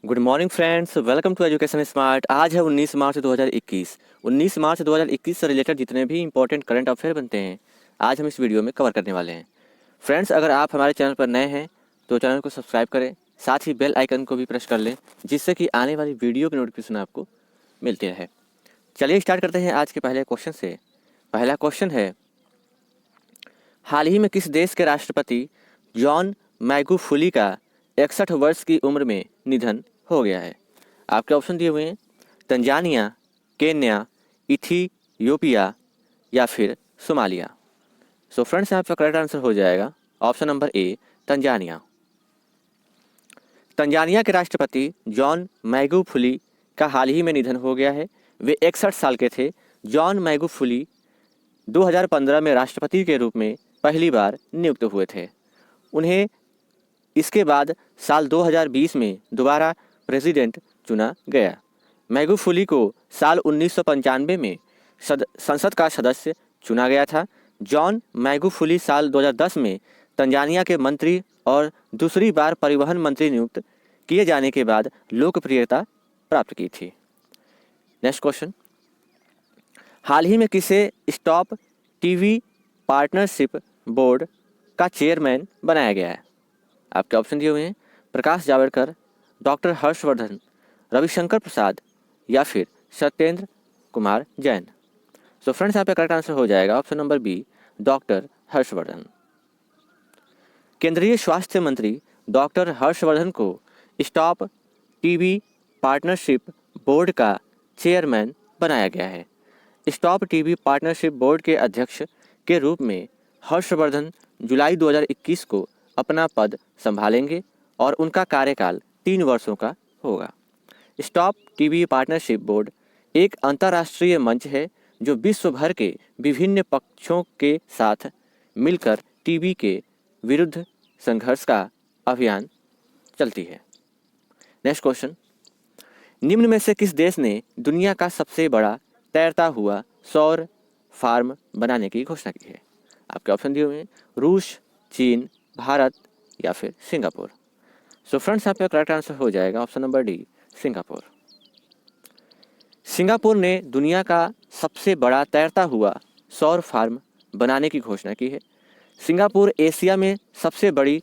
Good morning friends, welcome to Education Smart. आज है 19 मार्च 2021। 19 मार्च 2021 से रिलेटेड जितने भी इंपॉर्टेंट करंट अफेयर बनते हैं आज हम इस वीडियो में कवर करने वाले हैं। फ्रेंड्स, अगर आप हमारे चैनल पर नए हैं तो चैनल को सब्सक्राइब करें, साथ ही बेल आइकन को भी प्रेस कर लें जिससे कि आने वाली वीडियो की नोटिफिकेशन आपको मिलती रहे। चलिए स्टार्ट करते हैं आज के पहले क्वेश्चन से। पहला क्वेश्चन है, हाल ही में किस देश के राष्ट्रपति जॉन मैगुफुली का 61 वर्ष की उम्र में निधन हो गया है? आपके ऑप्शन दिए हुए हैं तंजानिया, केन्या, इथियोपिया या फिर सोमालिया। सो फ्रेंड्स, यहाँ पर करेक्ट आंसर हो जाएगा ऑप्शन नंबर ए, तंजानिया। तंजानिया के राष्ट्रपति जॉन मैगुफुली का हाल ही में निधन हो गया है। वे 61 साल के थे। जॉन मैगुफुली 2015 में राष्ट्रपति के रूप में पहली बार नियुक्त हुए थे। उन्हें इसके बाद साल 2020 में दोबारा प्रेसिडेंट चुना गया। मैगुफुली को साल 1995 में संसद का सदस्य चुना गया था। जॉन मैगुफुली साल 2010 में तंजानिया के मंत्री और दूसरी बार परिवहन मंत्री नियुक्त किए जाने के बाद लोकप्रियता प्राप्त की थी। नेक्स्ट क्वेश्चन, हाल ही में किसे स्टॉप टीवी पार्टनरशिप बोर्ड का चेयरमैन बनाया गया है? आपके ऑप्शन दिए हुए हैं प्रकाश जावड़ेकर, डॉक्टर हर्षवर्धन, रविशंकर प्रसाद या फिर सत्येंद्र कुमार जैन। सो फ्रेंड्स, यहाँ पे करेक्ट आंसर हो जाएगा option number B, doctor Harshvardhan. केंद्रीय स्वास्थ्य मंत्री डॉक्टर हर्षवर्धन को स्टॉप टीबी पार्टनरशिप बोर्ड का चेयरमैन बनाया गया है। स्टॉप टीबी पार्टनरशिप बोर्ड के अध्यक्ष के रूप में हर्षवर्धन जुलाई 2021 को अपना पद संभालेंगे और उनका कार्यकाल 3 वर्षों का होगा। स्टॉप टीबी पार्टनरशिप बोर्ड एक अंतर्राष्ट्रीय मंच है जो विश्व भर के विभिन्न पक्षों के साथ मिलकर टीबी के विरुद्ध संघर्ष का अभियान चलती है। नेक्स्ट क्वेश्चन, निम्न में से किस देश ने दुनिया का सबसे बड़ा तैरता हुआ सौर फार्म बनाने की घोषणा की है? आपके ऑप्शन दिए हुए हैं रूस, चीन, भारत या फिर सिंगापुर। सो फ्रेंड्स, यहाँ पे करेक्ट आंसर हो जाएगा option number D, Singapore. Singapore ने दुनिया का सबसे बड़ा तैरता हुआ सौर फार्म बनाने की घोषणा की है। सिंगापुर एशिया में सबसे बड़ी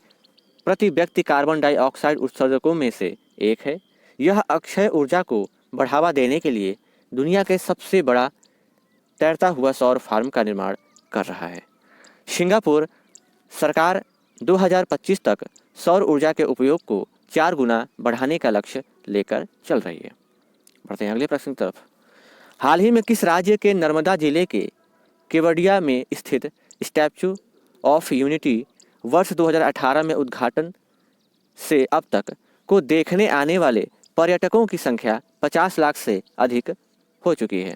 प्रति व्यक्ति कार्बन डाइऑक्साइड उत्सर्जकों में से एक है। यह अक्षय ऊर्जा को बढ़ावा देने के लिए दुनिया के सबसे बड़ा तैरता हुआ सौर फार्म का निर्माण कर रहा है। सिंगापुर सरकार 2025 तक सौर ऊर्जा के उपयोग को 4 गुना बढ़ाने का लक्ष्य लेकर चल रही है। बढ़ते हैं अगले प्रश्न की तरफ। हाल ही में किस राज्य के नर्मदा जिले के केवड़िया में स्थित स्टैच्यू ऑफ यूनिटी वर्ष 2018 में उद्घाटन से अब तक को देखने आने वाले पर्यटकों की संख्या 50 लाख से अधिक हो चुकी है?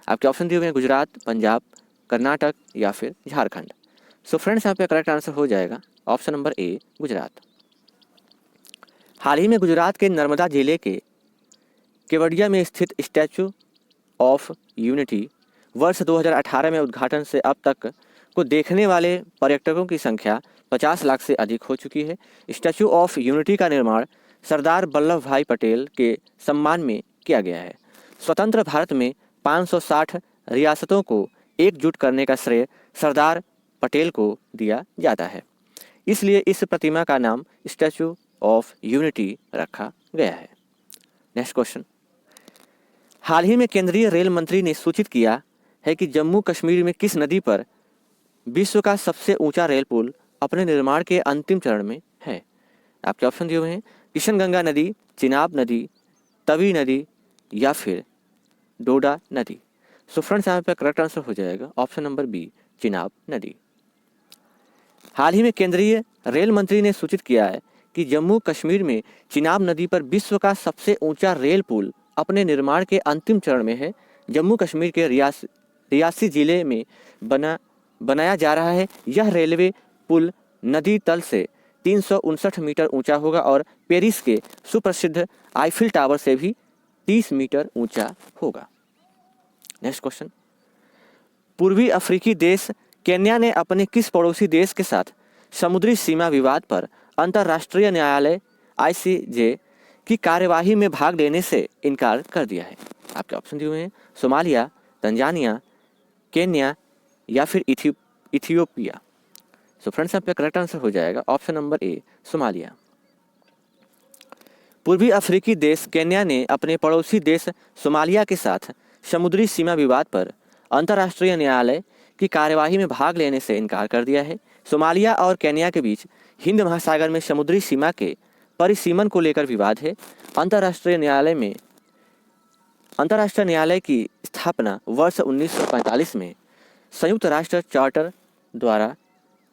आपके ऑप्शन दिए हुए हैं गुजरात, पंजाब, कर्नाटक या फिर झारखंड। सो फ्रेंड्स, यहाँ पे करेक्ट आंसर हो जाएगा ऑप्शन नंबर ए, गुजरात। हाल ही में गुजरात के नर्मदा जिले के केवड़िया में स्थित स्टैच्यू ऑफ यूनिटी वर्ष 2018 में उद्घाटन से अब तक को देखने वाले पर्यटकों की संख्या 50 लाख से अधिक हो चुकी है। स्टैच्यू ऑफ यूनिटी का निर्माण सरदार वल्लभ भाई पटेल के सम्मान में किया गया है। स्वतंत्र भारत में 560 रियासतों को एकजुट करने का श्रेय सरदार पटेल को दिया जाता है, इसलिए इस प्रतिमा का नाम स्टैच्यू ऑफ यूनिटी रखा गया है। नेक्स्ट क्वेश्चन, हाल ही में केंद्रीय रेल मंत्री ने सूचित किया है कि जम्मू कश्मीर में किस नदी पर विश्व का सबसे ऊंचा रेल पुल अपने निर्माण के अंतिम चरण में है? आपके ऑप्शन दिए हुए हैं किशनगंगा नदी, चिनाब नदी, तवी नदी या फिर डोडा नदी। सो फ्रेंड्स, यहाँ पे करेक्ट आंसर हो जाएगा ऑप्शन नंबर बी, चिनाब नदी। हाल ही में केंद्रीय रेल मंत्री ने सूचित किया है कि जम्मू कश्मीर में चिनाब नदी पर विश्व का सबसे ऊंचा रेल पुल अपने निर्माण के अंतिम चरण में है। जम्मू कश्मीर के रियासी जिले में बनाया जा रहा है। यह रेलवे पुल नदी तल से 359 मीटर ऊंचा होगा और पेरिस के सुप्रसिद्ध आईफिल टावर से भी 30 मीटर ऊंचा होगा। नेक्स्ट क्वेश्चन, पूर्वी अफ्रीकी देश केन्या ने अपने किस पड़ोसी देश के साथ समुद्री सीमा विवाद पर अंतर्राष्ट्रीय न्यायालय ICJ की कार्यवाही में भाग लेने से इनकार कर दिया है। आपके ऑप्शन दिए हुए हैं सोमालिया, तंजानिया, केन्या या फिर इथियोपिया। सो फ्रेंड्स यहाँ पे करेक्ट आंसर हो जाएगा ऑप्शन नंबर ए सोमालिया। पूर्वी अफ्रीकी देश केन्या ने अपने पड़ोसी देश सोमालिया के साथ समुद्री सीमा विवाद पर अंतर्राष्ट्रीय न्यायालय की कार्यवाही में भाग लेने से इनकार कर दिया है। सोमालिया और केन्या के बीच हिंद महासागर में समुद्री सीमा के परिसीमन को लेकर विवाद है। अंतर्राष्ट्रीय न्यायालय की स्थापना वर्ष 1945 में संयुक्त राष्ट्र चार्टर द्वारा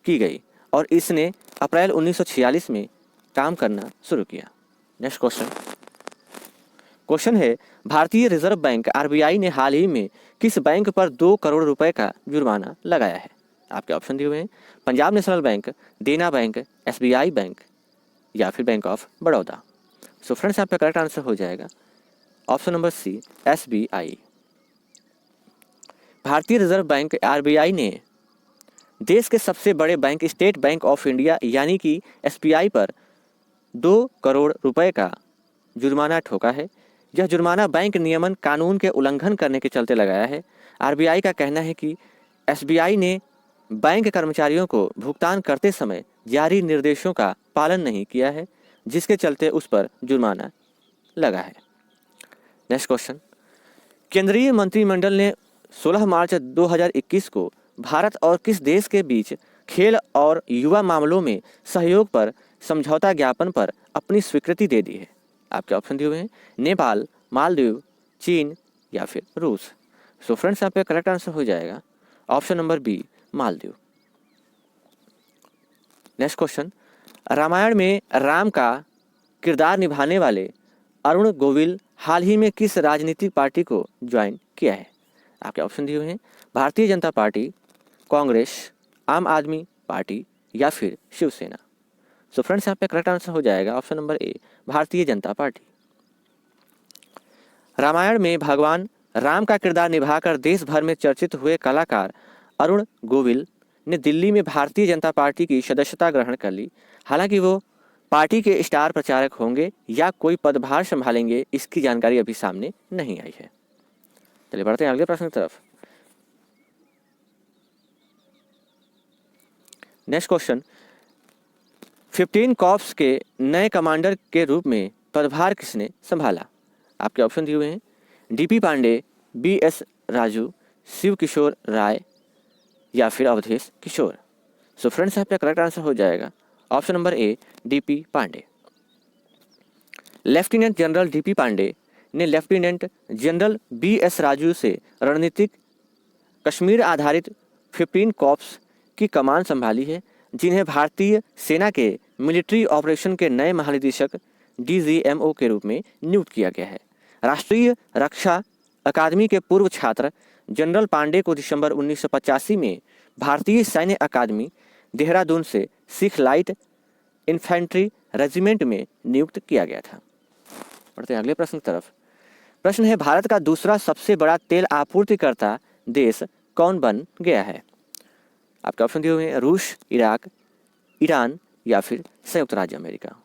की गई और इसने अप्रैल 1946 में काम करना शुरू किया। नेक्स्ट क्वेश्चन है भारतीय रिजर्व बैंक RBI ने हाल ही में किस बैंक पर 2 करोड़ रुपए का जुर्माना लगाया है। आपके ऑप्शन दिए हुए हैं पंजाब नेशनल बैंक, देना बैंक, SBI बैंक या फिर bank of Baroda. So friends यहाँ पे करेक्ट आंसर हो जाएगा ऑप्शन नंबर सी SBI। भारतीय रिजर्व बैंक RBI ने देश के सबसे बड़े bank state bank of India यानी कि SBI पर 2 करोड़ रुपए का जुर्माना ठोका है। यह जुर्माना बैंक नियमन कानून के उल्लंघन करने के चलते लगाया है। RBI का कहना है कि SBI ने बैंक कर्मचारियों को भुगतान करते समय जारी निर्देशों का पालन नहीं किया है, जिसके चलते उस पर जुर्माना लगा है। नेक्स्ट क्वेश्चन, केंद्रीय मंत्रिमंडल ने 16 मार्च 2021 को भारत और किस देश के बीच खेल और युवा मामलों में सहयोग पर समझौता ज्ञापन पर अपनी स्वीकृति दे दी है। आपके ऑप्शन दिए हुए हैं नेपाल, मालदीव, चीन या फिर रूस। सो फ्रेंड्स यहाँ पे करेक्ट आंसर हो जाएगा option number B Maldives. Next question, Ramayana में राम का किरदार निभाने वाले अरुण गोविल हाल ही में किस राजनीतिक पार्टी को ज्वाइन किया है। आपके ऑप्शन दिए हुए हैं भारतीय जनता पार्टी, कांग्रेस, आम आदमी पार्टी या फिर शिवसेना। सो फ्रेंड्स यहाँ पे करेक्ट आंसर हो जाएगा ऑप्शन नंबर ए भारतीय जनता पार्टी। रामायण में भगवान राम का किरदार निभाकर देश भर में चर्चित हुए कलाकार अरुण गोविल ने दिल्ली में भारतीय जनता पार्टी की सदस्यता ग्रहण कर ली। हालांकि वो पार्टी के स्टार प्रचारक होंगे या कोई पदभार संभालेंगे, इसकी जानकारी अभी सामने नहीं आई है। चलिए बढ़ते हैं अगले प्रश्न की तरफ। नेक्स्ट क्वेश्चन, 15 कॉर्प्स के नए कमांडर के रूप में पदभार किसने संभाला। आपके ऑप्शन दिए हुए हैं DP पांडे, BS राजू, शिव किशोर राय या फिर अवधेश किशोर। सो फ्रेंड्स यहाँ पे करेक्ट आंसर हो जाएगा option number A DP Pandey. Lieutenant general DP Pandey ने लेफ्टिनेंट जनरल BS राजू से रणनीतिक कश्मीर आधारित 15 कॉर्प्स की कमान संभाली है, जिन्हें भारतीय सेना के मिलिट्री ऑपरेशन के नए महानिदेशक DGMO के रूप में नियुक्त किया गया है। राष्ट्रीय रक्षा अकादमी के पूर्व छात्र जनरल पांडे को दिसंबर 1985 में भारतीय सैन्य अकादमी देहरादून से सिख लाइट इन्फेंट्री रेजिमेंट में नियुक्त किया गया था। बढ़ते हैं अगले प्रश्न की तरफ। प्रश्न है भारत का दूसरा सबसे बड़ा तेल आपूर्तिकर्ता देश कौन बन गया है। आपके ऑप्शन दिए हुए हैं रूस, इराक, ईरान या फिर संयुक्त राज्य अमेरिका।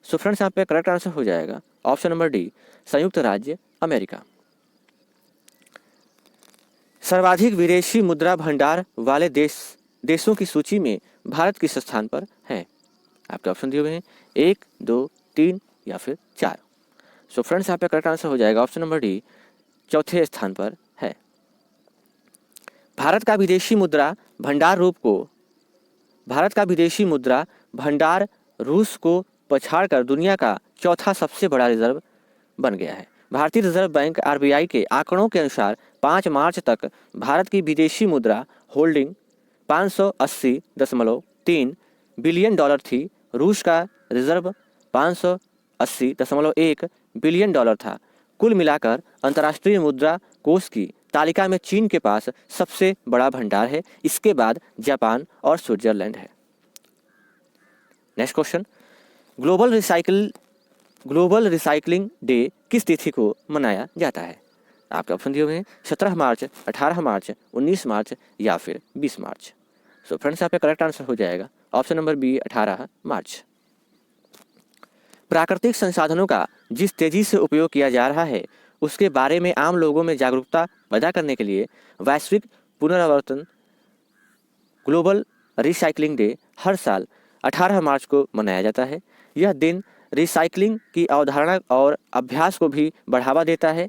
सो फ्रेंड्स यहाँ पे करेक्ट आंसर हो जाएगा ऑप्शन नंबर डी संयुक्त राज्य अमेरिका। सर्वाधिक विदेशी मुद्रा भंडार वाले देशों की सूची में भारत किस स्थान पर है। आपके ऑप्शन दिए हुए हैं 1, 2, 3 या फिर 4। सो फ्रेंड्स यहाँ पे करेक्ट आंसर हो जाएगा ऑप्शन नंबर डी चौथे स्थान पर है। भारत का विदेशी मुद्रा भंडार रूस को पछाड़कर दुनिया का चौथा सबसे बड़ा रिजर्व बन गया है। भारतीय रिजर्व बैंक RBI के आंकड़ों के अनुसार 5 मार्च तक भारत की विदेशी मुद्रा होल्डिंग 580.3 बिलियन डॉलर थी। रूस का रिजर्व 580.1 बिलियन डॉलर था। कुल मिलाकर अंतर्राष्ट्रीय मुद्रा कोष की तालिका में चीन के पास सबसे बड़ा भंडार है, इसके बाद जापान और स्विट्जरलैंड है। Next question, global recycling day किस तिथि को मनाया जाता है। आपके ऑप्शन दिए हुए हैं 17 मार्च, 18 मार्च, 19 मार्च या फिर 20 मार्च। सो फ्रेंड्स यहाँ पे करेक्ट आंसर हो जाएगा ऑप्शन नंबर बी 18 मार्च। प्राकृतिक संसाधनों का जिस तेजी से उपयोग किया जा रहा है उसके बारे में आम लोगों में जागरूकता पैदा करने के लिए वैश्विक पुनरावर्तन ग्लोबल रिसाइकलिंग डे हर साल 18 मार्च को मनाया जाता है। यह दिन रिसाइकलिंग की अवधारणा और अभ्यास को भी बढ़ावा देता है।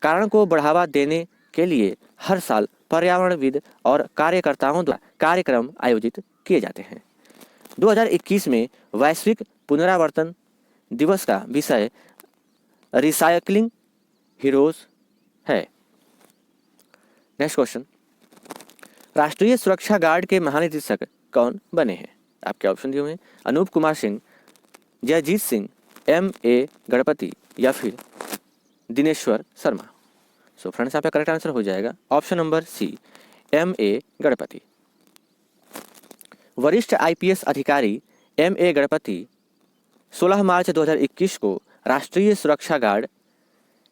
कारण को बढ़ावा देने के लिए हर साल पर्यावरणविद और कार्यकर्ताओं द्वारा कार्यक्रम आयोजित किए जाते हैं। 2021 में वैश्विक पुनरावर्तन दिवस का विषय रिसाइकलिंग हीरोज है। नेक्स्ट क्वेश्चन, राष्ट्रीय सुरक्षा गार्ड के महानिदेशक कौन बने हैं? आपके ऑप्शन दिए हुए हैं अनूप कुमार सिंह, जयजीत सिंह, M.A. गणपति या फिर दिनेश्वर शर्मा। सो फ्रेंड्स यहाँ पे करेक्ट आंसर हो जाएगा option number C M.A. Ganpati. वरिष्ठ IPS अधिकारी M.A. गणपति 16 मार्च 2021 को राष्ट्रीय सुरक्षा गार्ड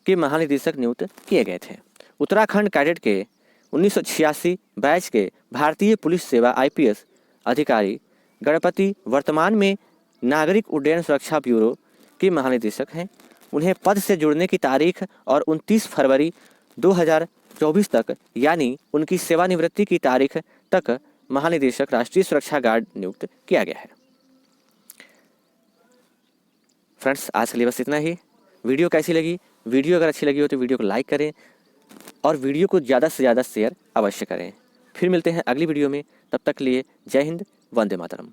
के महानिदेशक नियुक्त किए गए थे। उत्तराखंड कैडेट के 1986 बैच के भारतीय पुलिस सेवा IPS अधिकारी गणपति वर्तमान में नागरिक उड्डयन सुरक्षा ब्यूरो के महानिदेशक हैं। उन्हें पद से जुड़ने की तारीख और 29 फरवरी 2024 तक यानी उनकी सेवानिवृत्ति की तारीख तक महानिदेशक राष्ट्रीय सुरक्षा गार्ड नियुक्त किया गया है। फ्रेंड्स आज के लिए बस इतना ही। वीडियो कैसी लगी? वीडियो अगर अच्छी लगी हो तो वीडियो को लाइक करें और वीडियो को ज़्यादा से ज़्यादा शेयर अवश्य करें। फिर मिलते हैं अगली वीडियो में, तब तक के लिए जय हिंद, वंदे मातरम।